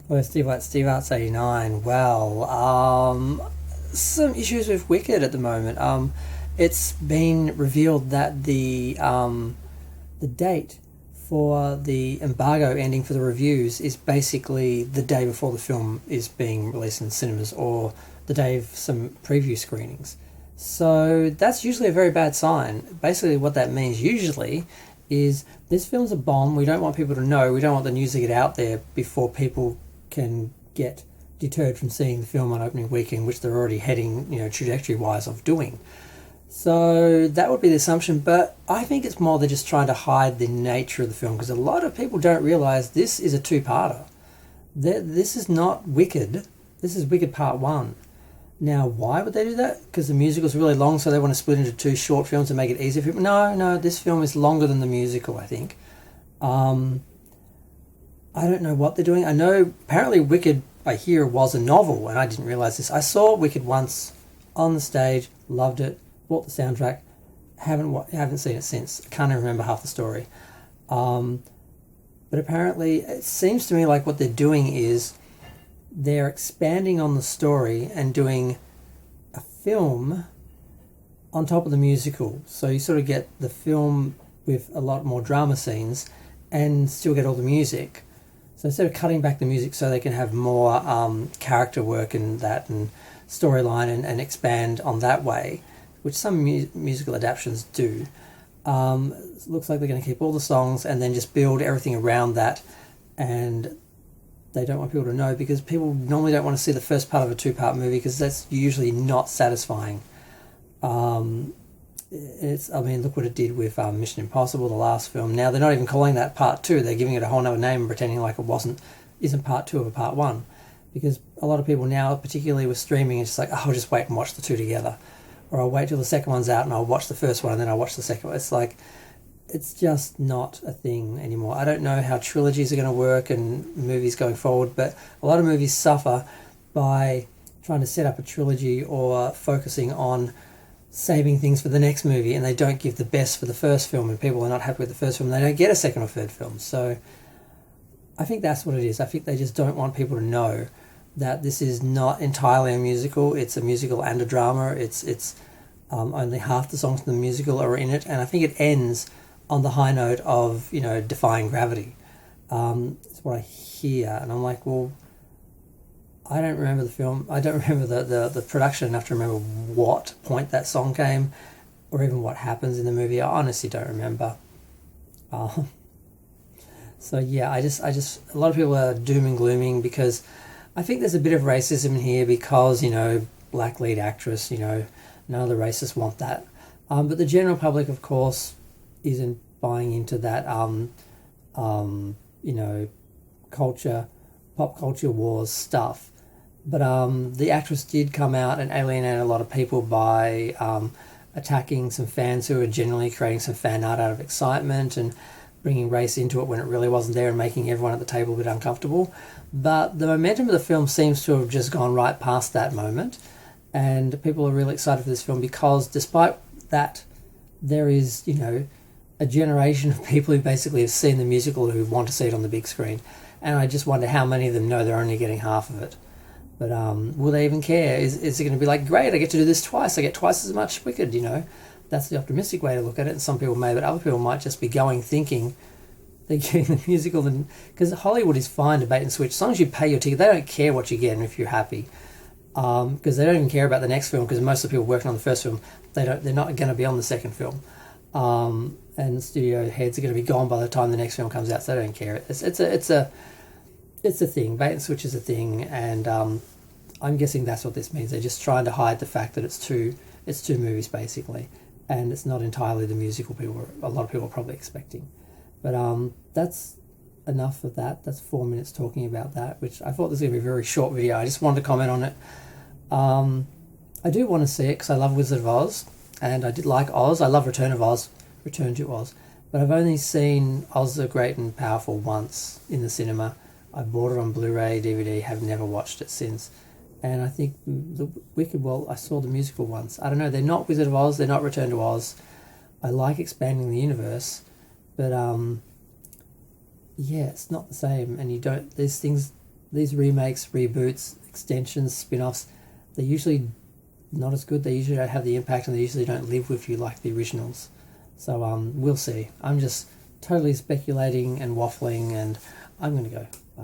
Well, Steve Art's 89. Well, some issues with Wicked at the moment. It's been revealed that the date for the embargo ending for the reviews is basically the day before the film is being released in cinemas or the day of some preview screenings. So that's usually a very bad sign. Basically, what that means usually is this film's a bomb. We don't want people to know. We don't want the news to get out there before people can get deterred from seeing the film on opening weekend, which they're already heading, trajectory wise of doing. So that would be the assumption, but I think it's more they're just trying to hide the nature of the film because a lot of people don't realise this is a two-parter. This is not Wicked. This is Wicked Part 1. Now, why would they do that? Because the musical's really long, so they want to split into two short films and make it easier for people? No, this film is longer than the musical, I think. I don't know what they're doing. I know apparently Wicked, I hear, was a novel, and I didn't realise this. I saw Wicked once on the stage, loved it, bought the soundtrack, haven't seen it since. I can't even remember half the story. But apparently, it seems to me like what they're doing is they're expanding on the story and doing a film on top of the musical. So you sort of get the film with a lot more drama scenes and still get all the music. So instead of cutting back the music so they can have more character work in that and storyline and expand on that way, which some musical adaptations do, it looks like they're going to keep all the songs and then just build everything around that. And they don't want people to know because people normally don't want to see the first part of a two-part movie because that's usually not satisfying. Look what it did with Mission Impossible, the last film. Now they're not even calling that part two. They're giving it a whole other name and pretending like isn't part two of a part one, because a lot of people now, particularly with streaming, it's just like, oh, I'll just wait and watch the two together, or I'll wait till the second one's out and I'll watch the first one and then I'll watch the second one. It's like, it's just not a thing anymore. I don't know how trilogies are going to work and movies going forward, but a lot of movies suffer by trying to set up a trilogy or focusing on saving things for the next movie, and they don't give the best for the first film, and people are not happy with the first film, they don't get a second or third film. So I think that's what it is. I think they just don't want people to know that this is not entirely a musical. It's a musical and a drama. It's only half the songs in the musical are in it, and I think it ends on the high note of defying gravity. That's what I hear, and I'm like, well, I don't remember the film. I don't remember the production enough to remember what point that song came, or even what happens in the movie. I honestly don't remember. So yeah, I just a lot of people are doom and glooming because I think there's a bit of racism in here because black lead actress. None of the racists want that, but the general public, of course, isn't buying into that. Culture, pop culture wars stuff. But the actress did come out and alienate a lot of people by attacking some fans who were generally creating some fan art out of excitement and bringing race into it when it really wasn't there and making everyone at the table a bit uncomfortable. But the momentum of the film seems to have just gone right past that moment, and people are really excited for this film because despite that, there is, a generation of people who basically have seen the musical who want to see it on the big screen. And I just wonder how many of them know they're only getting half of it. But will they even care? Is it going to be like, great, I get to do this twice, I get twice as much Wicked, That's the optimistic way to look at it, and some people may, but other people might just be going thinking they're getting the musical. Because Hollywood is fine to bait and switch. As long as you pay your ticket, they don't care what you get and if you're happy. Because they don't even care about the next film, because most of the people working on the first film, they're not going to be on the second film. And studio heads are going to be gone by the time the next film comes out, so they don't care. It's a thing. Bait and switch is a thing, and I'm guessing that's what this means. They're just trying to hide the fact that it's two movies basically, and it's not entirely the musical a lot of people are probably expecting. But that's enough of that. That's 4 minutes talking about that, which I thought this was going to be a very short video. I just wanted to comment on it. I do want to see it because I love Wizard of Oz, and I did like Oz. I love Return to Oz, but I've only seen Oz the Great and Powerful once in the cinema. I bought it on Blu-ray, DVD, have never watched it since. And I think the Wicked, I saw the musical once. I don't know, they're not Wizard of Oz, they're not Return to Oz. I like expanding the universe, but it's not the same. And there's things these remakes, reboots, extensions, spin-offs, they're usually not as good. They usually don't have the impact, and they usually don't live with you like the originals. So we'll see. I'm just totally speculating and waffling, and I'm going to go.